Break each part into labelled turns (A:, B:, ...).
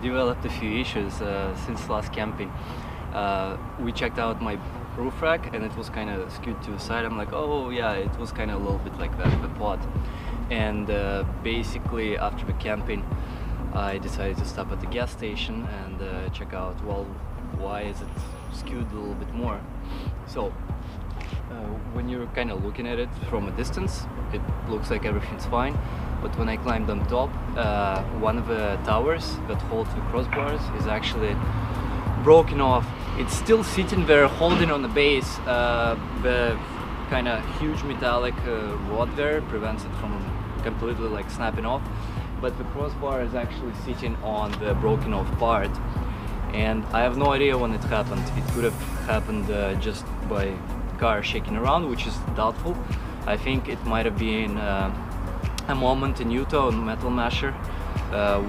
A: developed a few issues since last camping. We checked out my roof rack and it was kind of skewed to the side. I'm like, oh yeah, it was kind of a little bit like that, the pod. And basically after the camping, I decided to stop at the gas station and check out, well, why is it skewed a little bit more? So when you're kind of looking at it from a distance, it looks like everything's fine. But when I climbed on top, one of the towers that holds the crossbars is actually broken off. It's still sitting there holding on the base. The kind of huge metallic rod there prevents it from completely like snapping off. But the crossbar is actually sitting on the broken off part. And I have no idea when it happened. It could have happened just by car shaking around, which is doubtful. I think it might have been a moment in Utah on Metal Masher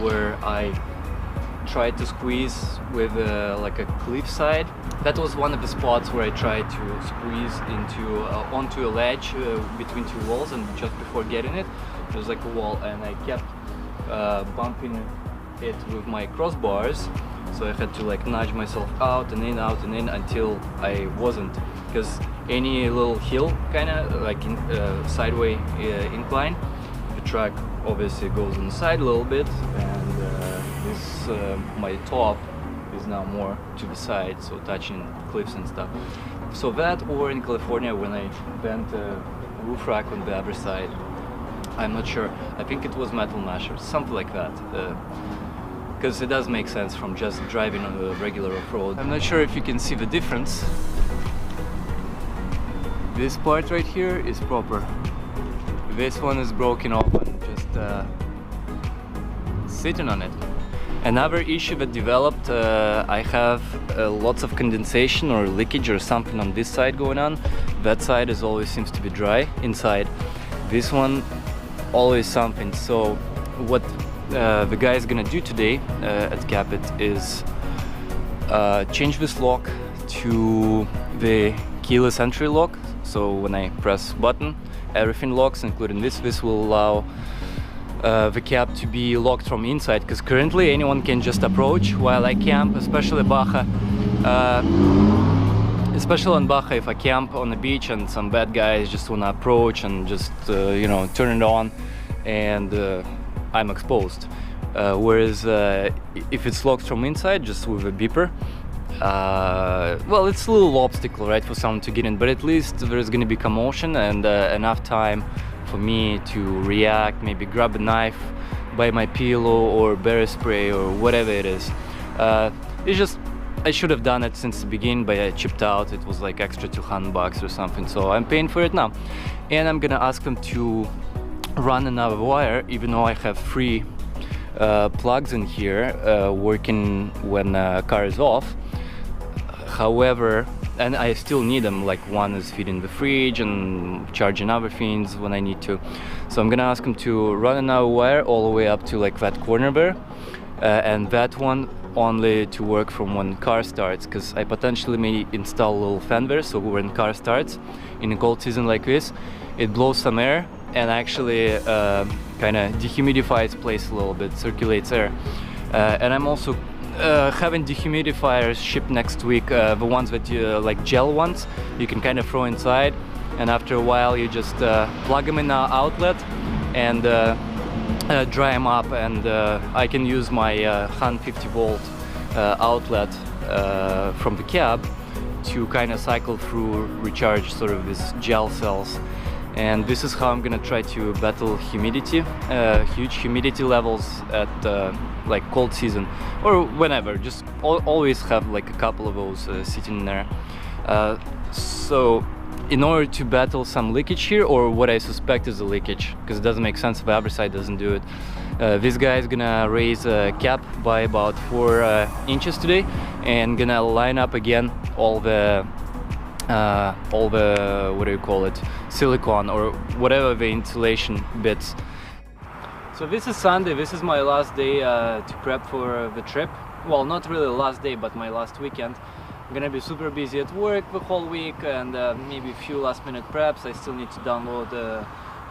A: where I tried to squeeze with like a cliffside. That was one of the spots where I tried to squeeze into onto a ledge between two walls, and just before getting it, there was like a wall, and I kept bumping it with my crossbars. So I had to like nudge myself out and in until I wasn't, because any little hill kind of like sideways incline, the track obviously goes on the side a little bit, and this my top is now more to the side, so touching cliffs and stuff. So that, or in California when I bent a roof rack on the other side, I'm not sure. I think it was Metal Masher, something like that. Because it does make sense from just driving on a regular off-road. I'm not sure if you can see the difference. This part right here is proper. This one is broken off and just sitting on it. Another issue that developed, I have lots of condensation or leakage or something on this side going on. That side is always seems to be dry inside. This one, always something. So what the guy is gonna do today at Capit is change this lock to the keyless entry lock. So when I press button, everything locks, including this. This will allow the cab to be locked from inside, because currently anyone can just approach while I camp, especially Baja. Especially on Baja, if I camp on the beach and some bad guys just wanna approach and just you know, turn it on, and I'm exposed. Whereas if it's locked from inside, just with a beeper, well, it's a little obstacle, right, for someone to get in, but at least there's going to be commotion and enough time for me to react, maybe grab a knife, buy my pillow or berry spray or whatever it is. It's just, I should have done it since the beginning, but I chipped out. It was like extra $200 or something, so I'm paying for it now. And I'm gonna ask them to run another wire, even though I have 3 plugs in here working when car is off. However, and I still need them, like one is feeding the fridge and charging other things when I need to. So I'm gonna ask them to run another wire all the way up to like that corner there, and that one only to work from when car starts, because I potentially may install a little fan there, so when car starts in a cold season like this, it blows some air and actually kind of dehumidifies place a little bit, circulates air. And I'm also having dehumidifiers shipped next week, the ones that you like gel ones, you can kind of throw inside, and after a while you just plug them in an outlet and dry them up, and I can use my 150 volt outlet from the cab to kind of cycle through, recharge sort of these gel cells. And this is how I'm gonna try to battle humidity, huge humidity levels at like cold season or whenever. Just always have like a couple of those sitting there. So in order to battle some leakage here, or what I suspect is a leakage, because it doesn't make sense if the other side doesn't do it, this guy is gonna raise a cap by about 4 inches today, and gonna line up again all the what do you call it, silicone or whatever the insulation bits. So this is Sunday. This is my last day to prep for the trip. Well, not really the last day, but my last weekend. I'm gonna be super busy at work the whole week, and maybe a few last minute preps. I still need to download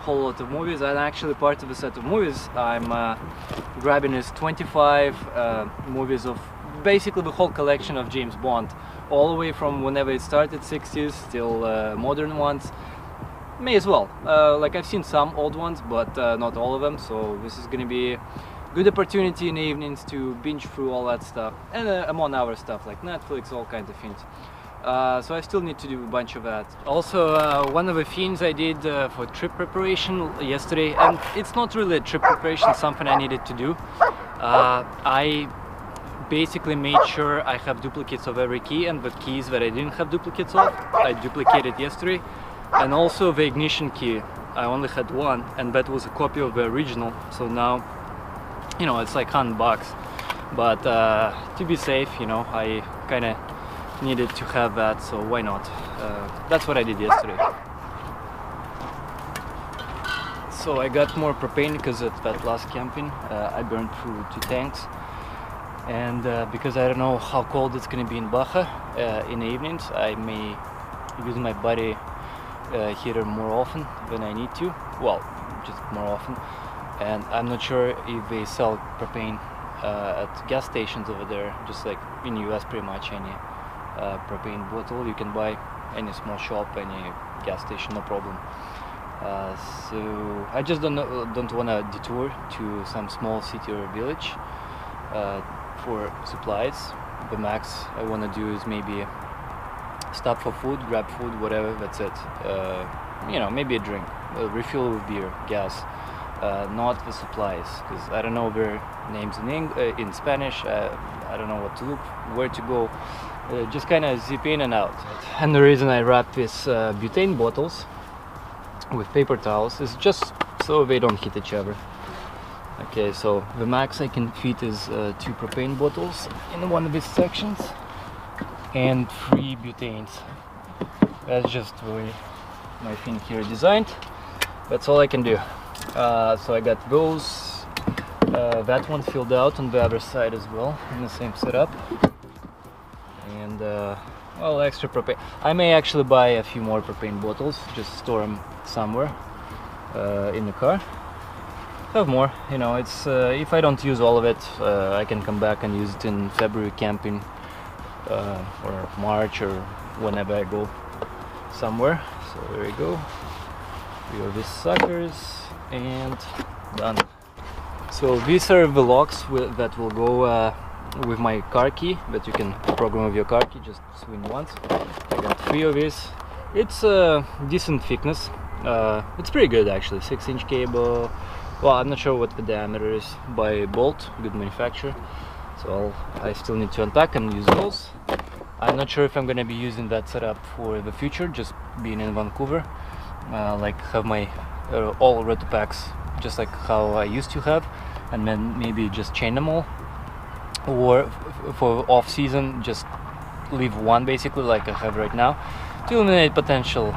A: whole lot of movies, and actually part of a set of movies I'm grabbing is 25 movies of basically the whole collection of James Bond, all the way from whenever it started, 60s, till modern ones. May as well. Like I've seen some old ones, but not all of them, so this is gonna be a good opportunity in the evenings to binge through all that stuff, and among other stuff like Netflix, all kinds of things. So I still need to do a bunch of that. Also, one of the things I did for trip preparation yesterday, and it's not really a trip preparation, something I needed to do. I basically made sure I have duplicates of every key, and the keys that I didn't have duplicates of, I duplicated yesterday. And also the ignition key, I only had one, and that was a copy of the original, so now, you know, it's like $100. But to be safe, you know, I kind of needed to have that, so why not? That's what I did yesterday. So I got more propane because at that last camping I burned through 2 tanks, and because I don't know how cold it's going to be in Baja in the evenings, I may use my body heater more often than I need to, well, just more often. And I'm not sure if they sell propane at gas stations over there, just like in the US pretty much. Any propane bottle you can buy, any small shop, any gas station, no problem. So I just don't want to detour to some small city or village for supplies. The max I want to do is maybe stop for food, grab food, whatever, that's it. You know, maybe a drink, a refill with beer, gas, not the supplies, because I don't know their names in Spanish. I don't know what to look, where to go. Just kind of zip in and out. And the reason I wrap these butane bottles with paper towels is just so they don't hit each other. Okay, so the max I can fit is 2 propane bottles in one of these sections, and 3 butanes. That's just the way my thing here is designed. That's all I can do. So I got those, that one filled out on the other side as well, in the same setup. And well, extra propane. I may actually buy a few more propane bottles, just store them somewhere in the car. Have more, you know, it's if I don't use all of it, I can come back and use it in February camping, or March, or whenever I go somewhere. So there you go. We have these suckers, and done. So these are the locks that will go with my car key, that you can program with your car key, just swing once. I got 3 of these. It's a decent thickness. It's pretty good actually, 6-inch cable. Well, I'm not sure what the diameter is by Bolt, good manufacturer. So I still need to unpack and use those. I'm not sure if I'm gonna be using that setup for the future, just being in Vancouver. Like have my all roto packs just like how I used to have, and then maybe just chain them all. Or for off season, just leave one basically like I have right now, to eliminate potential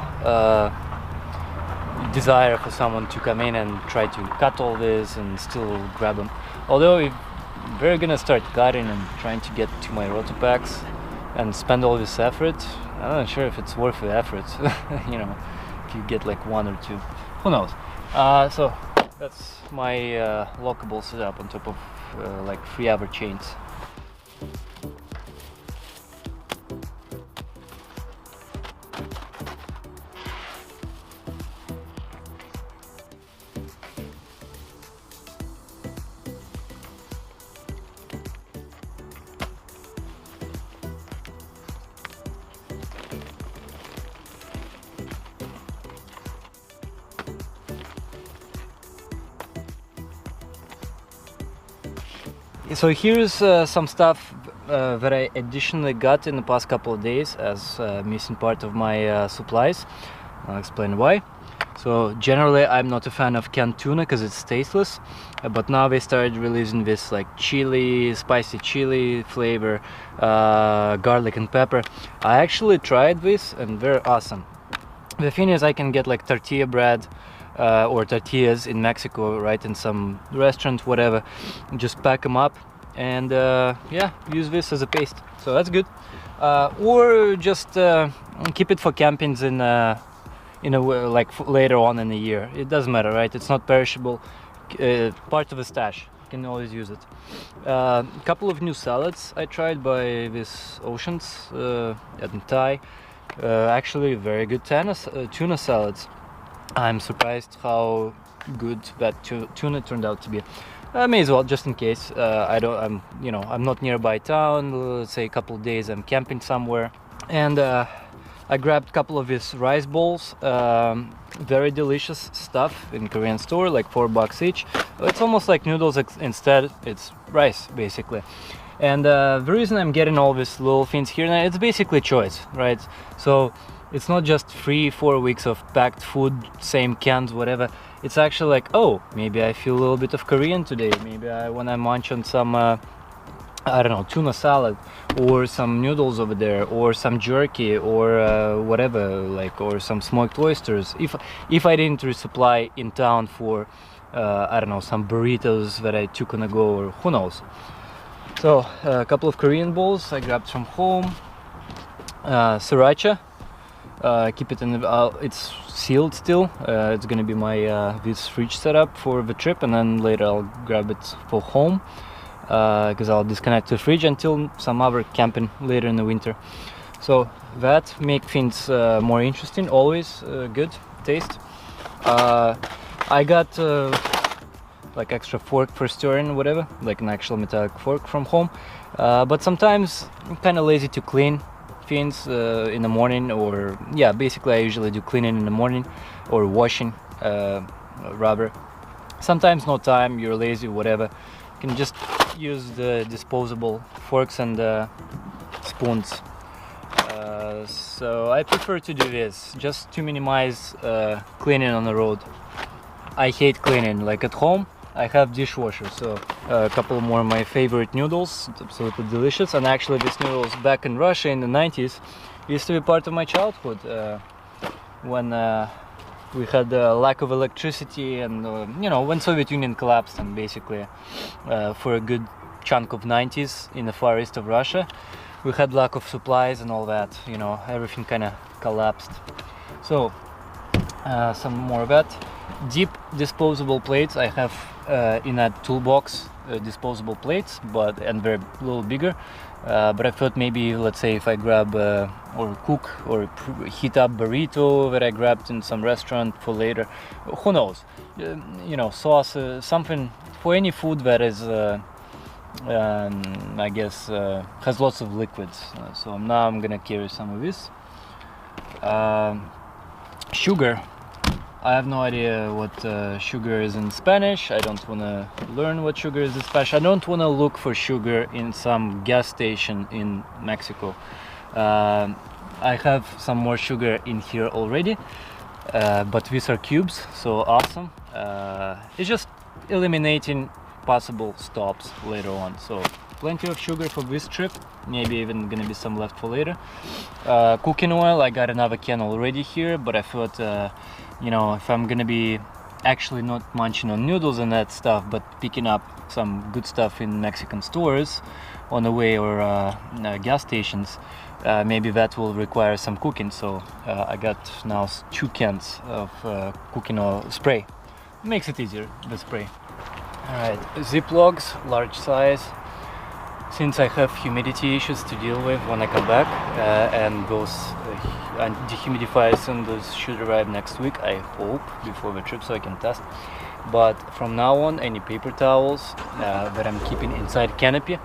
A: desire for someone to come in and try to cut all this and still grab them. Although if we're gonna start cutting and trying to get to my roto packs and spend all this effort, I'm not sure if it's worth the effort. You know, if you get like 1 or 2, who knows. So that's my lockable setup on top of like 3 other chains. So here's some stuff that I additionally got in the past couple of days as missing part of my supplies. I'll explain why. So generally I'm not a fan of canned tuna because it's tasteless, but now they started releasing this like chili, spicy chili flavor, garlic and pepper. I actually tried this and they're awesome. The thing is, I can get like tortilla bread or tortillas in Mexico, right, in some restaurant, whatever, just pack them up and yeah, use this as a paste, so that's good. Or just keep it for campings in a way, like later on in the year. It doesn't matter, right? It's not perishable. Part of a stash. You can always use it. A couple of new salads I tried by this Oceans and Thai. Actually, very good tuna salads. I'm surprised how good that tuna turned out to be. I may as well, just in case. I'm not nearby town. Let's say a couple of days I'm camping somewhere, and I grabbed a couple of his rice bowls. Very delicious stuff in Korean store, like $4 each. It's almost like noodles, instead it's rice basically. And the reason I'm getting all these little things here, and it's basically choice, right? So it's not just 3-4 weeks of packed food, same cans, whatever. It's actually like, oh, maybe I feel a little bit of Korean today. Maybe I want to munch on some, I don't know, tuna salad, or some noodles over there, or some jerky, or whatever, like, or some smoked oysters. If I didn't resupply in town for, I don't know, some burritos that I took on a go, or who knows. So a couple of Korean bowls I grabbed from home. Sriracha. Keep it in the, it's sealed still. It's gonna be my this fridge setup for the trip, and then later I'll grab it for home, because I'll disconnect the fridge until some other camping later in the winter. So that make things more interesting. Always good taste. I got like extra fork for stirring, whatever, like an actual metallic fork from home. But sometimes I'm kind of lazy to clean things in the morning, or yeah, basically I usually do cleaning in the morning, or washing rather. Sometimes no time, you're lazy, whatever, you can just use the disposable forks and spoons. So I prefer to do this just to minimize cleaning on the road. I hate cleaning. Like at home I have dishwasher, so a couple more of my favorite noodles, absolutely delicious. And actually these noodles back in Russia in the 90s used to be part of my childhood, when we had a lack of electricity, and you know, when Soviet Union collapsed, and basically for a good chunk of 90s in the far east of Russia we had lack of supplies and all that, you know, everything kind of collapsed. So some more of that. Deep disposable plates I have in that toolbox, disposable plates, and they're a little bigger, but I thought maybe, let's say, if I grab or cook or heat up burrito that I grabbed in some restaurant for later, who knows, you know, sauce, something for any food that is I guess has lots of liquids. So now I'm gonna carry some of this. Sugar. I have no idea what sugar is in Spanish. I don't want to learn what sugar is in Spanish. I don't want to look for sugar in some gas station in Mexico. I have some more sugar in here already, but these are cubes, so awesome. It's just eliminating possible stops later on. So plenty of sugar for this trip, maybe even gonna be some left for later. Cooking oil, I got another can already here, but I thought, you know, if I'm gonna be actually not munching on noodles and that stuff, but picking up some good stuff in Mexican stores on the way, or gas stations, maybe that will require some cooking. So I got now 2 cans of cooking oil spray. Makes it easier, the spray. Alright, Ziplocs, large size. Since I have humidity issues to deal with when I come back, and those dehumidifiers and those should arrive next week, I hope, before the trip, so I can test. But from now on, any paper towels that I'm keeping inside canopy,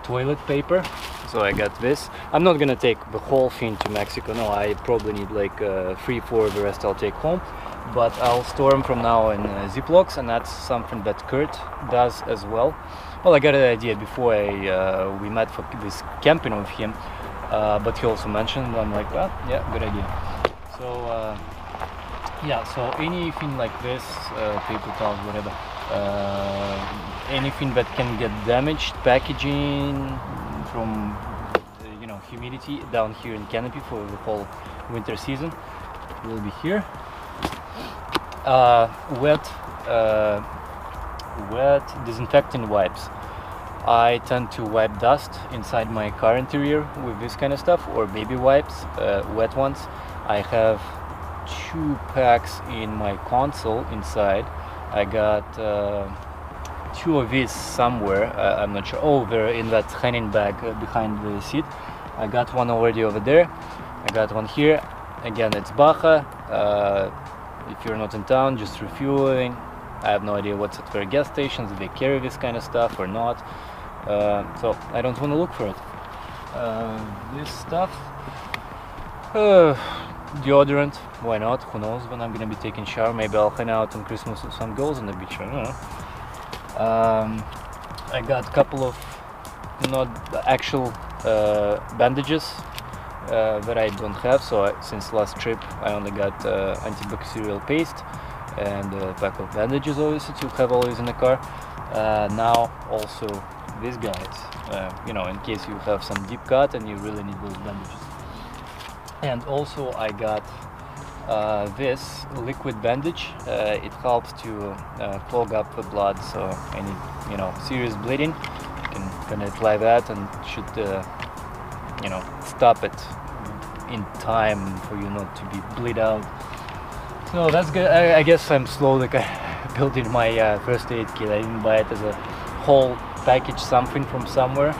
A: toilet paper, so I got this. I'm not gonna take the whole thing to Mexico, no, I probably need like 3-4, the rest I'll take home. But I'll store them from now in Ziplocs, and that's something that Kurt does as well. Well, I got an idea before we met for this camping with him, but he also mentioned, I'm like, well, yeah, good idea. So yeah, so anything like this, paper towels, whatever, anything that can get damaged, packaging from you know, humidity down here in canopy for the whole winter season will be here. Wet disinfecting wipes. I tend to wipe dust inside my car interior with this kind of stuff, or baby wipes, wet ones. I have 2 packs in my console inside. I got 2 of these somewhere. I'm not sure. Oh, they're in that hanging bag behind the seat. I got one already over there. I got one here. Again, it's Baja. If you're not in town, just refueling. I have no idea what's at their gas stations, if they carry this kind of stuff or not. So I don't want to look for it. This stuff, deodorant, why not? Who knows when I'm gonna be taking a shower. Maybe I'll hang out on Christmas with some girls on the beach, I don't know. I got a couple of not actual bandages that I don't have, so since last trip I only got antibacterial paste and a pack of bandages, obviously, to have always in the car. Now also these guys, you know, in case you have some deep cut and you really need those bandages. And also I got this liquid bandage. It helps to clog up the blood, so any, you know, serious bleeding, you can kind of apply that and should you know, stop it in time for you not to be bleed out. So that's good. I guess I'm slowly building my first aid kit. I didn't buy it as a whole package, something from somewhere.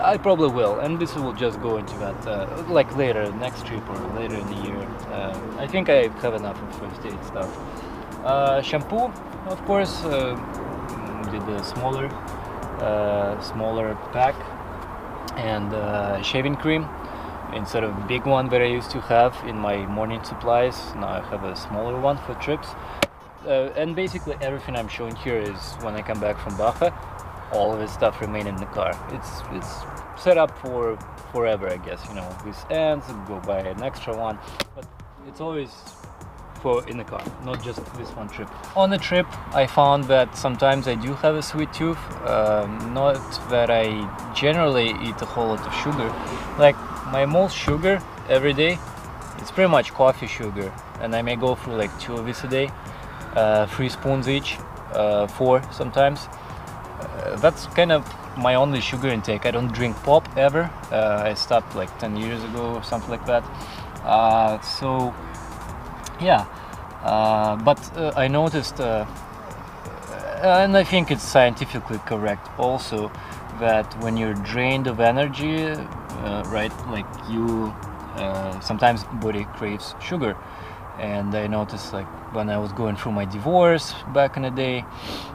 A: I probably will, and this will just go into that like later, next trip or later in the year. I think I have enough of first aid stuff. Shampoo, of course, did a smaller pack, and shaving cream instead of big one that I used to have in my morning supplies. Now I have a smaller one for trips. And basically everything I'm showing here is when I come back from Baja. All of this stuff remain in the car. It's set up for forever, I guess. You know, this ends, go buy an extra one, but it's always in the car, not just this one trip. On the trip, I found that sometimes I do have a sweet tooth. Not that I generally eat a whole lot of sugar. Like my most sugar every day, it's pretty much coffee sugar, and I may go through like 2 of these a day, 3 spoons each, 4 sometimes. That's kind of my only sugar intake. I don't drink pop ever. I stopped like 10 years ago or something like that. So yeah, but I noticed, and I think it's scientifically correct also, that when you're drained of energy, right, like you sometimes body craves sugar. And I noticed, like when I was going through my divorce back in the day,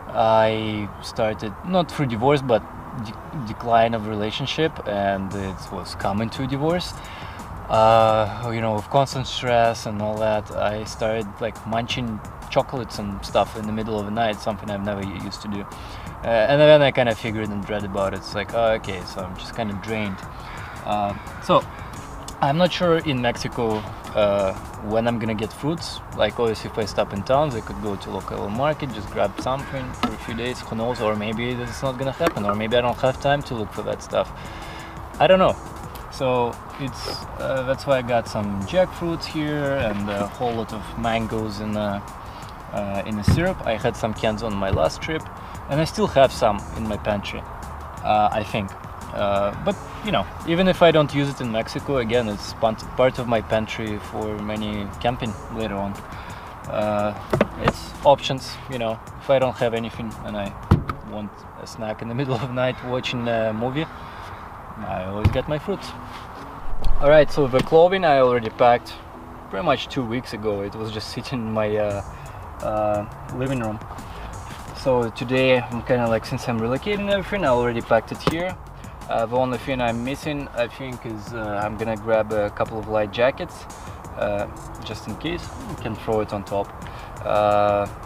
A: I started, not through divorce, but decline of relationship, and it was coming to divorce. You know, with constant stress and all that, I started like munching chocolates and stuff in the middle of the night, something I've never used to do. And then I kind of figured and read about it. It's like, oh, okay, so I'm just kind of drained. So I'm not sure in Mexico when I'm gonna get fruits. Like, obviously, if I stop in towns, I could go to local market, just grab something for a few days, who knows, or maybe this is not gonna happen, or maybe I don't have time to look for that stuff. I don't know. So it's that's why I got some jackfruits here and a whole lot of mangoes in a syrup. I had some cans on my last trip, and I still have some in my pantry, I think. But you know, even if I don't use it in Mexico, again, it's part of my pantry for many camping later on. It's options, you know. If I don't have anything and I want a snack in the middle of the night watching a movie, I always get my fruits. Alright, so the clothing I already packed pretty much 2 weeks ago. It was just sitting in my living room. So today I'm kind of like, since I'm relocating everything, I already packed it here. The only thing I'm missing, I think, is I'm gonna grab a couple of light jackets, just in case. You can throw it on top.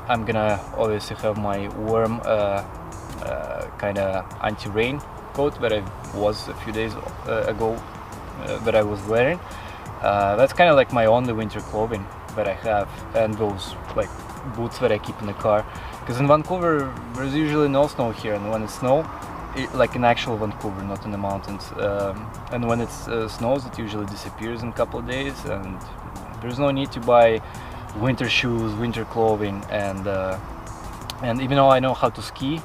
A: I'm gonna obviously have my warm kind of anti-rain coat that I was a few days ago that I was wearing. That's kind of like my only winter clothing that I have, and those like boots that I keep in the car, because in Vancouver there's usually no snow here, and when it's snow, like in actual Vancouver, not in the mountains, and when it snows, it usually disappears in a couple of days, and there's no need to buy winter shoes, winter clothing, and even though I know how to ski,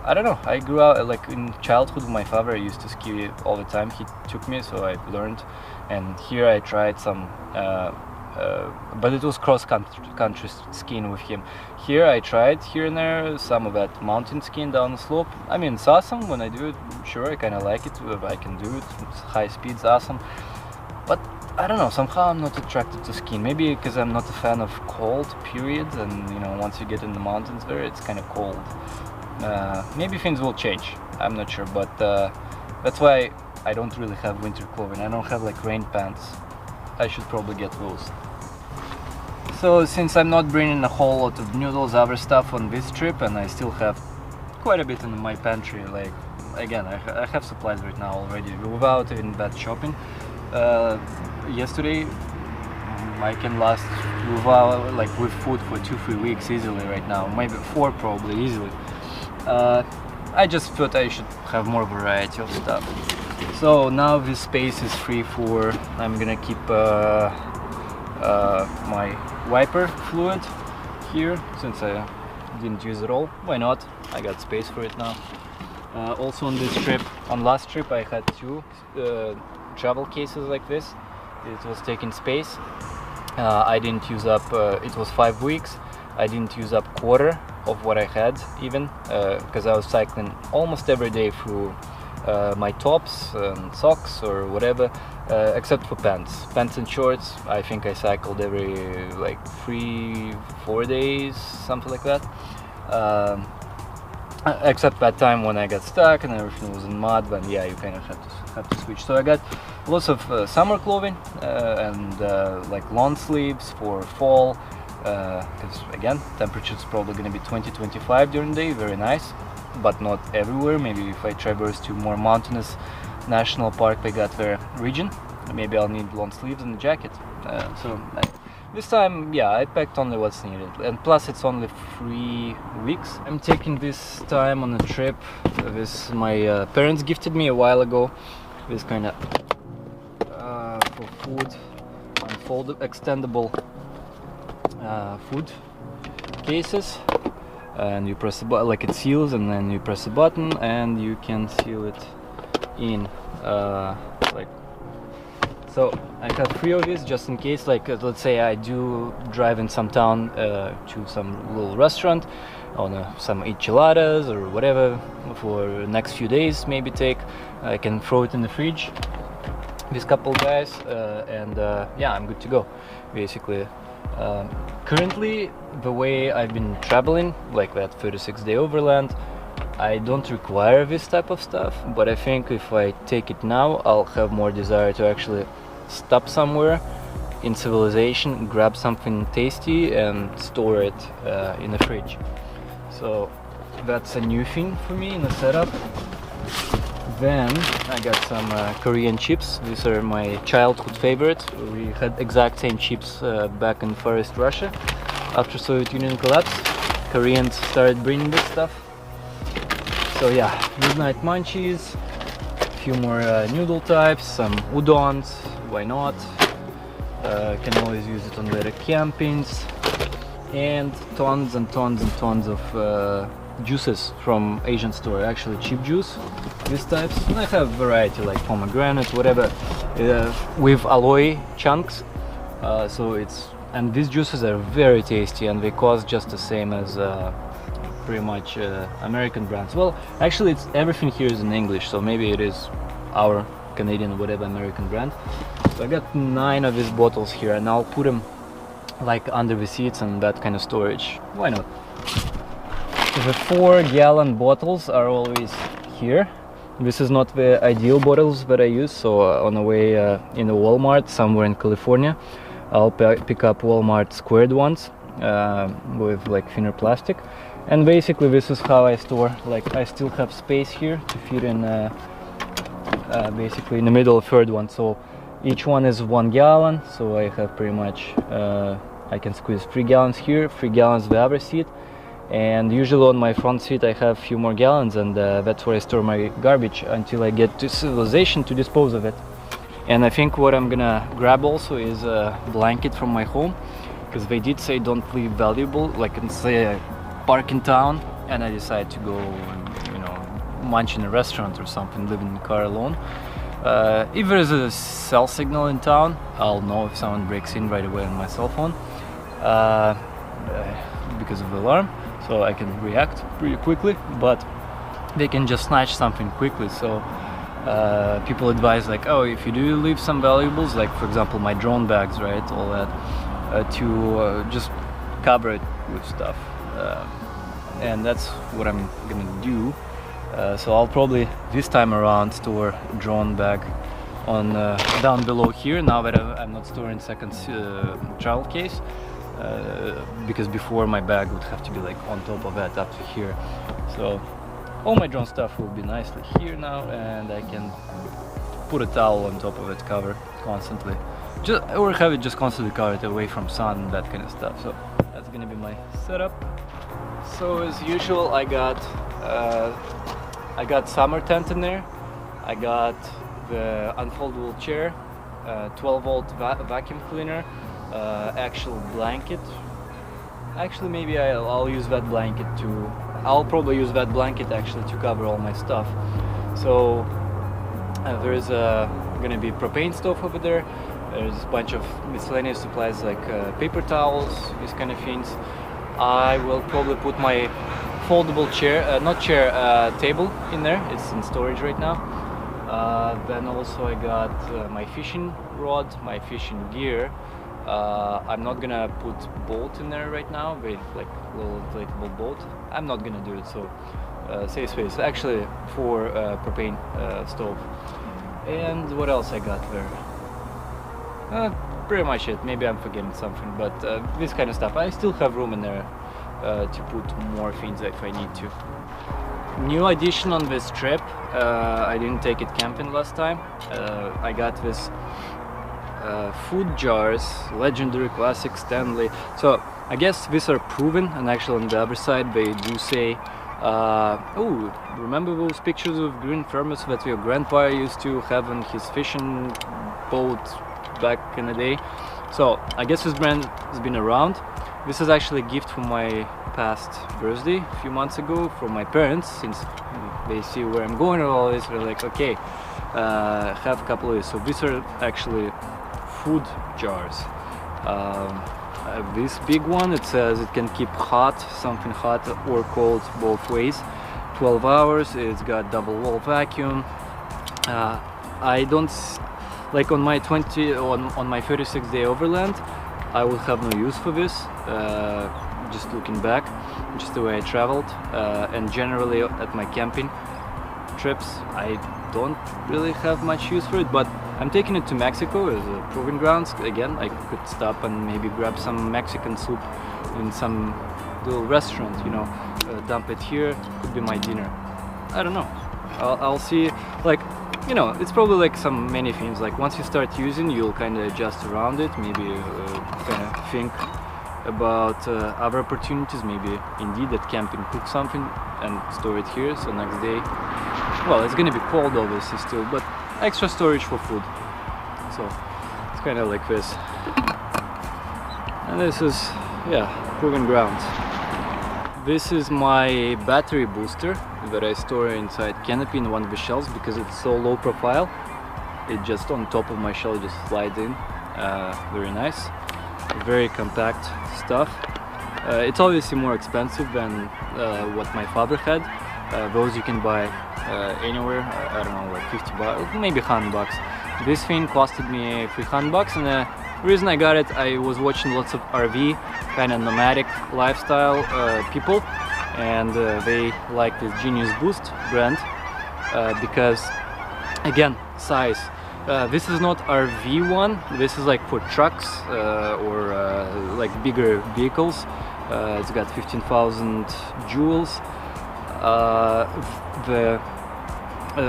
A: I don't know, I grew up like in childhood. My father used to ski all the time. He took me, so I learned. And here I tried some, but it was cross-country skiing with him. Here I tried here and there some of that mountain skiing down the slope. I mean, it's awesome when I do it. Sure, I kind of like it. I can do it. It's high speed's awesome. But I don't know, somehow I'm not attracted to skiing. Maybe because I'm not a fan of cold, period. And you know, once you get in the mountains there, it's kind of cold. Maybe things will change. I'm not sure, but that's why I don't really have winter clothing. I don't have like rain pants. I should probably get those. So since I'm not bringing a whole lot of noodles, other stuff on this trip, and I still have quite a bit in my pantry, like again, I have supplies right now already without even that shopping. Yesterday I can last without, like with food for 2-3 weeks easily right now, maybe 4 probably easily. I just thought I should have more variety of stuff. So now this space is free for, I'm gonna keep my wiper fluid here, since I didn't use it all. Why not? I got space for it now. Also on this trip, on last trip I had 2 travel cases like this. It was taking space. I didn't use up, it was 5 weeks. I didn't use up quarter of what I had even, because I was cycling almost every day through my tops and socks or whatever, except for pants and shorts. I think I cycled every like 3-4 days, something like that, except that time when I got stuck and everything was in mud. Then yeah, you kind of have to switch. So I got lots of summer clothing and like long sleeves for fall, because again, temperature's probably going to be 20-25 during the day. Very nice, but not everywhere. Maybe if I traverse to more mountainous national park I got their region, maybe I'll need long sleeves and a jacket. This time, yeah, I packed only what's needed, and plus it's only 3 weeks. I'm taking this time on a trip. This my parents gifted me a while ago. This kind of for food, unfolded, extendable food cases, and you press the button, like it seals, and then you press a button and you can seal it in, like so. I have 3 of these just in case, like let's say I do drive in some town to some little restaurant, on some enchiladas or whatever for the next few days, maybe take, I can throw it in the fridge, these couple guys, and yeah, I'm good to go basically. Currently, the way I've been traveling, like that 36-day overland, I don't require this type of stuff, but I think if I take it now, I'll have more desire to actually stop somewhere in civilization, grab something tasty and store it in the fridge. So that's a new thing for me in the setup. Then I got some Korean chips. These are my childhood favorite. We had exact same chips back in Far East Russia. After Soviet Union collapsed, Koreans started bringing this stuff. So yeah, midnight munchies, a few more noodle types, some udons, why not? Can always use it on later campings, and tons and tons and tons of juices from Asian store, actually cheap juice, these types. And I have variety like pomegranate, whatever, with alloy chunks. So it's, and these juices are very tasty, and they cost just the same as pretty much American brands. Well, actually, it's everything here is in English, so maybe it is our Canadian whatever American brand. So I got 9 of these bottles here, and I'll put them like under the seats and that kind of storage. Why not? The 4-gallon bottles are always here. This is not the ideal bottles that I use, so on the way in the Walmart somewhere in California, I'll pick up Walmart squared ones with like thinner plastic. And basically this is how I store, like I still have space here to fit in basically in the middle of third one. So each one is 1 gallon, so I have pretty much, I can squeeze 3 gallons here, 3 gallons the other seat. And usually on my front seat I have a few more gallons, and that's where I store my garbage until I get to civilization to dispose of it. And I think what I'm gonna grab also is a blanket from my home, because they did say don't leave valuable, like say I park in town and I decide to go and, munch in a restaurant or something, living in the car alone. If there's a cell signal in town, I'll know if someone breaks in right away on my cell phone because of the alarm, so I can react pretty quickly, but they can just snatch something quickly. So people advise, like, oh, if you do leave some valuables, like for example my drone bags, right, all that, to just cover it with stuff, and that's what I'm gonna do. So I'll probably this time around store drone bag on down below here, now that I'm not storing second travel case, because before my bag would have to be like on top of that up to here. So all my drone stuff will be nicely here now, and I can put a towel on top of it, cover constantly, or have it just constantly covered away from sun and that kind of stuff. So that's gonna be my setup. So as usual, I got summer tent in there. I got the unfoldable chair, 12-volt vacuum cleaner, actual blanket. Actually, maybe I'll use that blanket to. I'll probably use that blanket actually to cover all my stuff. So there is gonna be propane stove over there. There's a bunch of miscellaneous supplies like paper towels, these kind of things. I will probably put my foldable chair, table in there. It's in storage right now. Then also I got my fishing rod, my fishing gear. I'm not gonna put boat in there right now, with like a little inflatable boat. I'm not gonna do it, so save space. Actually, for propane stove. And what else I got there? Pretty much it. Maybe I'm forgetting something, but this kind of stuff. I still have room in there to put more things if I need to. New addition on this trip. I didn't take it camping last time. I got this food jars, legendary classic Stanley. So I guess these are proven, and actually on the other side they do say, oh, remember those pictures of green thermos that your grandpa used to have on his fishing boat back in the day? So I guess this brand has been around. This is actually a gift for my past birthday a few months ago from my parents. Since they see where I'm going and all this, they're like, okay, have a couple of these. So these are actually food jars. This big one, it says it can keep something hot or cold both ways, 12 hours. It's got double wall vacuum. I don't like on my 36-day overland, I will have no use for this. Just looking back, just the way I traveled, and generally at my camping trips, I don't really have much use for it. But I'm taking it to Mexico as a proving grounds. Again, I could stop and maybe grab some Mexican soup in some little restaurant, you know, dump it here, could be my dinner. I don't know. I'll see. Like, you know, it's probably like many things. Like once you start using, you'll kind of adjust around it. Maybe kind of think about other opportunities. Maybe indeed at camping, cook something and store it here. So next day, well, it's gonna be cold obviously still, but extra storage for food. So it's kind of like this. And this is, yeah, proving grounds. This is my battery booster that I store inside canopy in one of the shelves because it's so low profile. It just on top of my shelf just slides in. Very nice, very compact stuff. It's obviously more expensive than what my father had. Those you can buy anywhere. I don't know, like 50 bucks, maybe 100 bucks. This thing costed me 300 bucks, and the reason I got it, I was watching lots of RV, kind of nomadic lifestyle people, and they like this Genius Boost brand because, again, size. This is not RV one. This is like for trucks or like bigger vehicles. It's got 15,000 joules,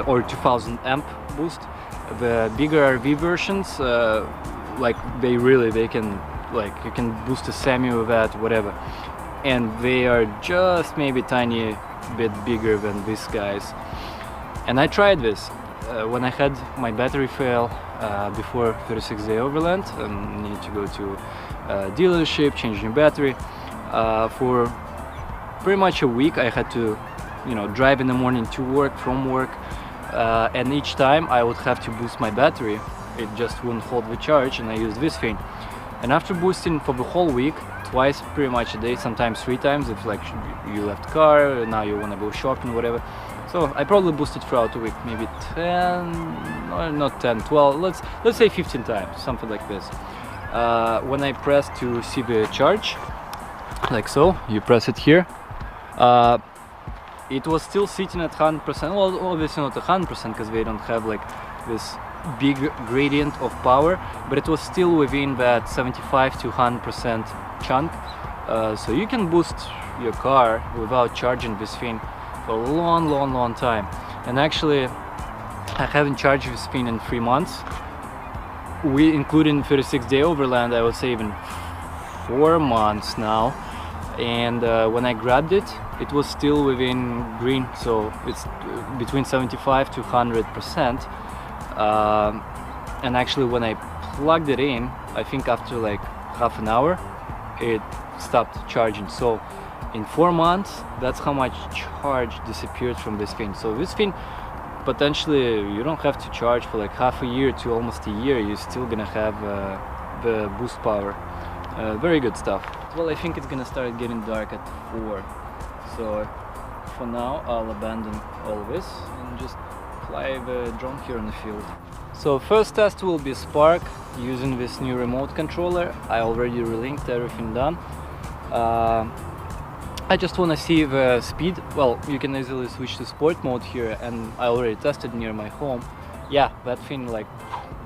A: or 2000 amp boost. The bigger RV versions, like they can, like, you can boost a semi with that, whatever, and they are just maybe tiny bit bigger than these guys. And I tried this when I had my battery fail before 36-day overland, and need to go to a dealership, change new battery. For pretty much a week I had to you know, drive in the morning to work, from work, and each time I would have to boost my battery. It just wouldn't hold the charge, and I used this thing. And after boosting for the whole week, twice pretty much a day, sometimes 3 times if like you left car, now you want to go shopping, whatever. So I probably boosted throughout the week, maybe 10, or not 10, 12, let's say 15 times, something like this. When I press to see the charge, like so, you press it here, it was still sitting at 100%, well obviously not 100% because they don't have like this big gradient of power, but it was still within that 75 to 100% chunk. So you can boost your car without charging this thing for a long time. And actually I haven't charged this thing in 3 months, including 36-day overland, I would say even 4 months now. And when I grabbed it, it was still within green, so it's between 75 to 100%. And actually when I plugged it in, I think after like half an hour it stopped charging. So in 4 months, that's how much charge disappeared from this thing. So this thing, potentially you don't have to charge for like half a year to almost a year, you're still gonna have the boost power. Very good stuff. Well, I think it's gonna start getting dark at 4, so for now I'll abandon all this and just fly the drone here in the field. So first test will be Spark using this new remote controller. I already relinked, everything done. I just want to see the speed. Well, you can easily switch to sport mode here, and I already tested near my home. Yeah, that thing like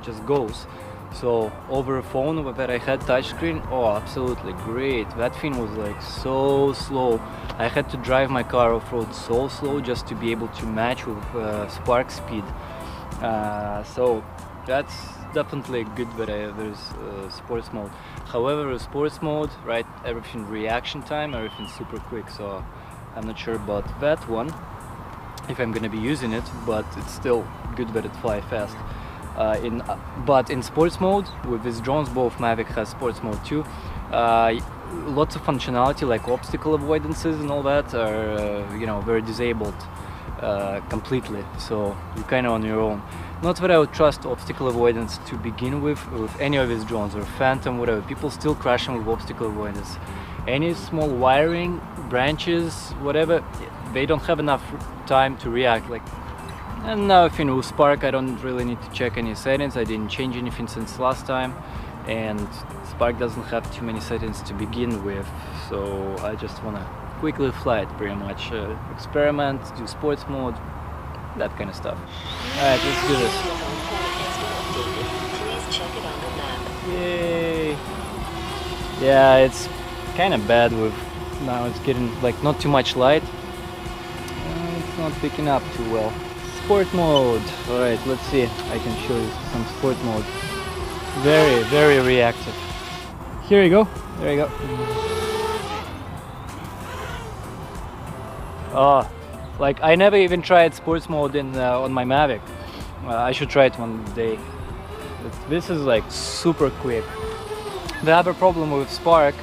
A: just goes. So over a phone that I had touchscreen, oh absolutely great. That thing was like so slow. I had to drive my car off-road so slow just to be able to match with Spark speed. So that's definitely good that there's sports mode. However, with sports mode, right, everything reaction time, everything's super quick, so I'm not sure about that one, if I'm gonna be using it, but it's still good that it flies fast. But in sports mode, with these drones, both Mavic has sports mode too, lots of functionality like obstacle avoidances and all that are you know, very disabled completely, so you're kind of on your own. Not that I would trust obstacle avoidance to begin with any of these drones, or Phantom, whatever. People still crashing with obstacle avoidance. Any small wiring, branches, whatever, they don't have enough time to react. Like, and now if you know, with Spark, I don't really need to check any settings. I didn't change anything since last time, and Spark doesn't have too many settings to begin with, so I just want to quickly fly it pretty much. Experiment, do sports mode, that kind of stuff. Alright, let's do this.
B: Please check it on the map.
A: Yay! Yeah, it's kind of bad with, now it's getting like not too much light. It's not picking up too well. Sport mode. Alright, let's see. I can show you some sport mode. Very reactive. Here you go. There you go. Oh, like I never even tried sports mode on my Mavic. I should try it one day. This is like super quick. The other problem with Spark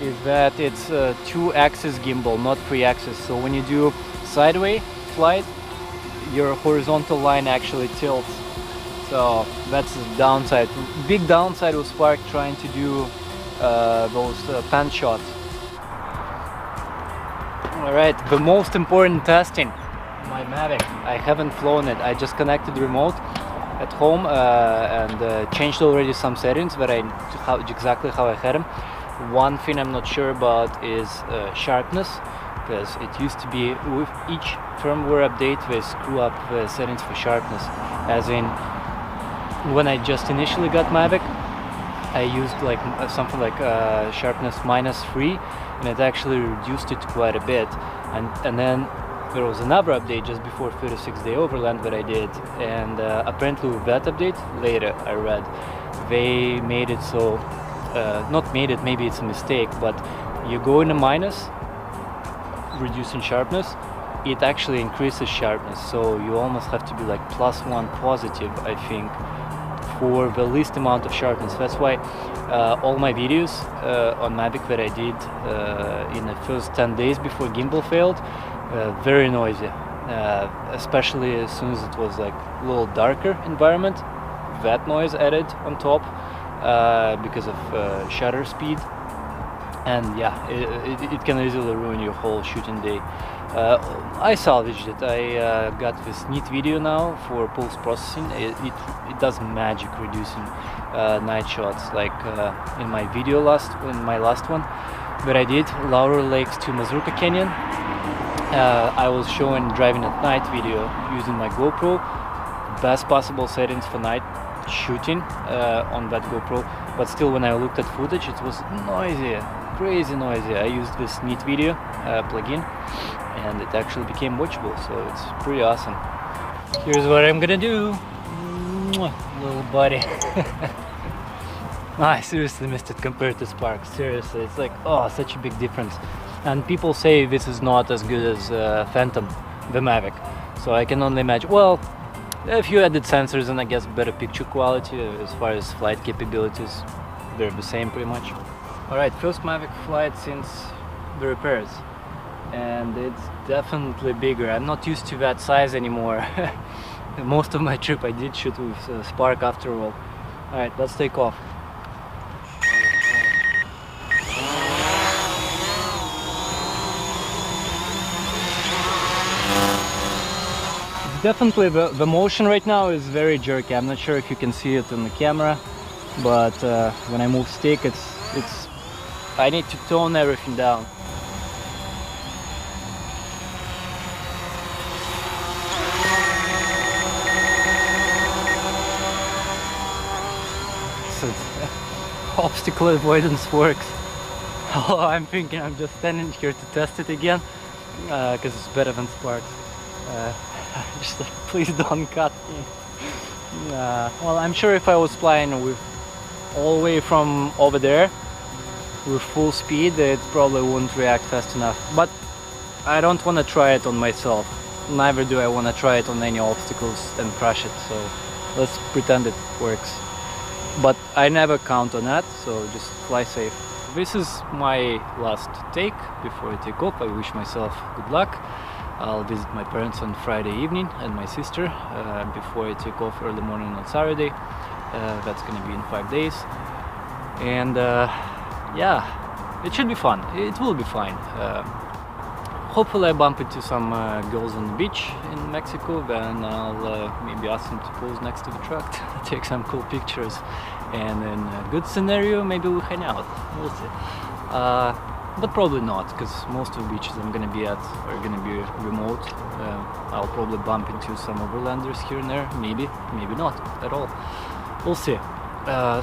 A: is that it's 2-axis gimbal, not 3-axis. So when you do sideways flight, your horizontal line actually tilts. So that's the downside. Big downside with Spark trying to do those pan shots. Alright, the most important testing, my Mavic. I haven't flown it. I just connected the remote at home and changed already some settings that exactly how I had them. One thing I'm not sure about is sharpness, because it used to be with each firmware update they screw up the settings for sharpness. As in, when I just initially got Mavic, I used like something like sharpness -3, and it actually reduced it quite a bit. And then there was another update just before 36-day overland that I did, and apparently with that update, later I read, they made it so, not made it, maybe it's a mistake, but you go in a minus, reducing sharpness, it actually increases sharpness, so you almost have to be like +1 positive, I think, for the least amount of sharpness. That's why all my videos on Mavic that I did in the first 10 days before gimbal failed, very noisy, especially as soon as it was like a little darker environment. That noise added on top because of shutter speed, and yeah, it can easily ruin your whole shooting day. I salvaged it. I got this neat video now for post-processing. It does magic reducing night shots, like in my last one that I did, Laurel Lakes to Mazurka Canyon. I was showing driving at night video using my GoPro. Best possible settings for night shooting on that GoPro, but still when I looked at footage it was noisy, crazy noisy. I used this neat video plugin and it actually became watchable, so it's pretty awesome. Here's what I'm gonna do. Mwah, little buddy. I seriously missed it compared to Spark. Seriously, it's like, oh, such a big difference. And people say this is not as good as Phantom, the Mavic. So I can only imagine, well, a few added sensors and I guess better picture quality. As far as flight capabilities, they're the same pretty much. Alright, first Mavic flight since the repairs. And it's definitely bigger. I'm not used to that size anymore. Most of my trip I did shoot with Spark after all. Alright, let's take off. Definitely the motion right now is very jerky. I'm not sure if you can see it in the camera, but when I move stick, it's I need to tone everything down. So obstacle avoidance works. Oh, I'm thinking I'm just standing here to test it again because it's better than Sparks. Just like, please don't cut me. Well, I'm sure if I was flying with all the way from over there with full speed, it probably wouldn't react fast enough. But I don't want to try it on myself. Neither do I want to try it on any obstacles and crash it. So let's pretend it works. But I never count on that, so just fly safe. This is my last take before I take off. I wish myself good luck. I'll visit my parents on Friday evening and my sister before I take off early morning on Saturday. That's gonna be in 5 days. And yeah, it should be fun. It will be fine. Hopefully I bump into some girls on the beach in Mexico, then I'll maybe ask them to pose next to the truck to take some cool pictures. And in a good scenario, maybe we'll hang out. We'll see. But probably not, because most of the beaches I'm gonna be at are gonna be remote. I'll probably bump into some overlanders here and there, maybe not at all. We'll see.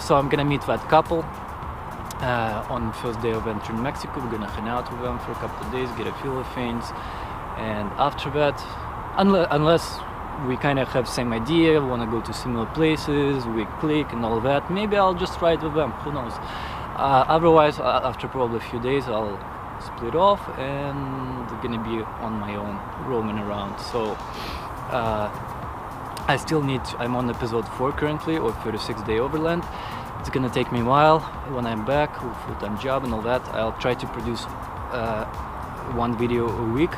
A: So I'm gonna meet that couple on the first day of entering Mexico. We're gonna hang out with them for a couple of days, get a feel of things, and after that, unless we kind of have same idea, want to go to similar places, we click and all that, maybe I'll just ride with them, who knows. Otherwise, after probably a few days, I'll split off and I'm gonna be on my own, roaming around. So I still need I'm on episode 4 currently, or 36-day Overland. It's gonna take me a while. When I'm back with full-time job and all that, I'll try to produce 1 video a week.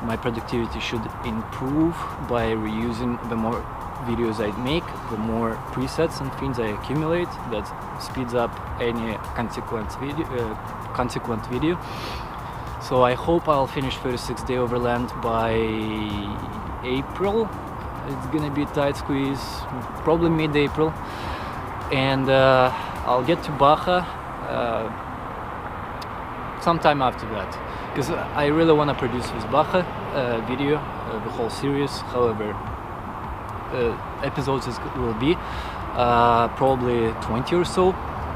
A: My productivity should improve by reusing the more videos I make, the more presets and things I accumulate. That speeds up any consequent video. So I hope I'll finish 36-day Overland by April. It's gonna be a tight squeeze, probably mid-April, and I'll get to Baja sometime after that, because I really want to produce this Baja video, the whole series. However, episodes will be probably 20 or so.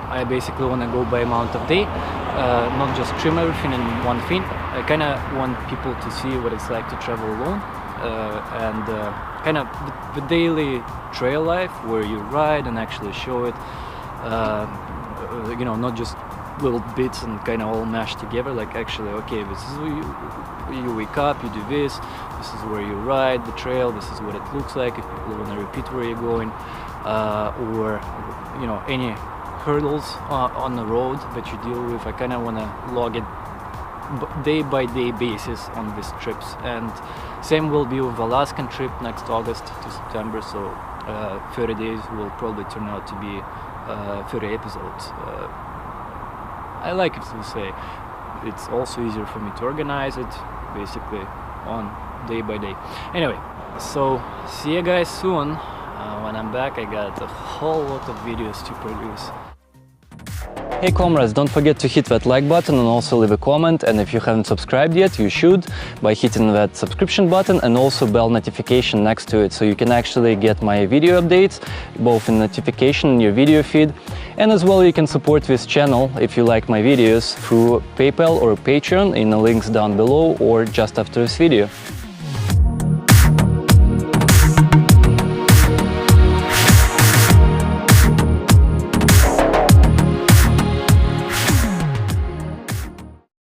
A: I basically want to go by amount of day, not just trim everything in one thing. I kind of want people to see what it's like to travel alone, and kind of the daily trail life where you ride and actually show it, you know, not just little bits and kind of all mashed together. Like, actually, okay, this is where you wake up, you do this is where you ride the trail, this is what it looks like if people want to repeat where you're going, or you know, any hurdles on the road that you deal with. I kind of want to log it day-by-day basis on these trips, and same will be with Alaskan trip next August to September. So 30 days will probably turn out to be 30 episodes. I like it this way. It's also easier for me to organize it, basically on day by day. Anyway, so see you guys soon. When I'm back, I got a whole lot of videos to produce. Hey comrades, don't forget to hit that like button and also leave a comment, and if you haven't subscribed yet, you should by hitting that subscription button and also bell notification next to it, so you can actually get my video updates both in notification in your video feed, and as well you can support this channel if you like my videos through PayPal or Patreon in the links down below or just after this video.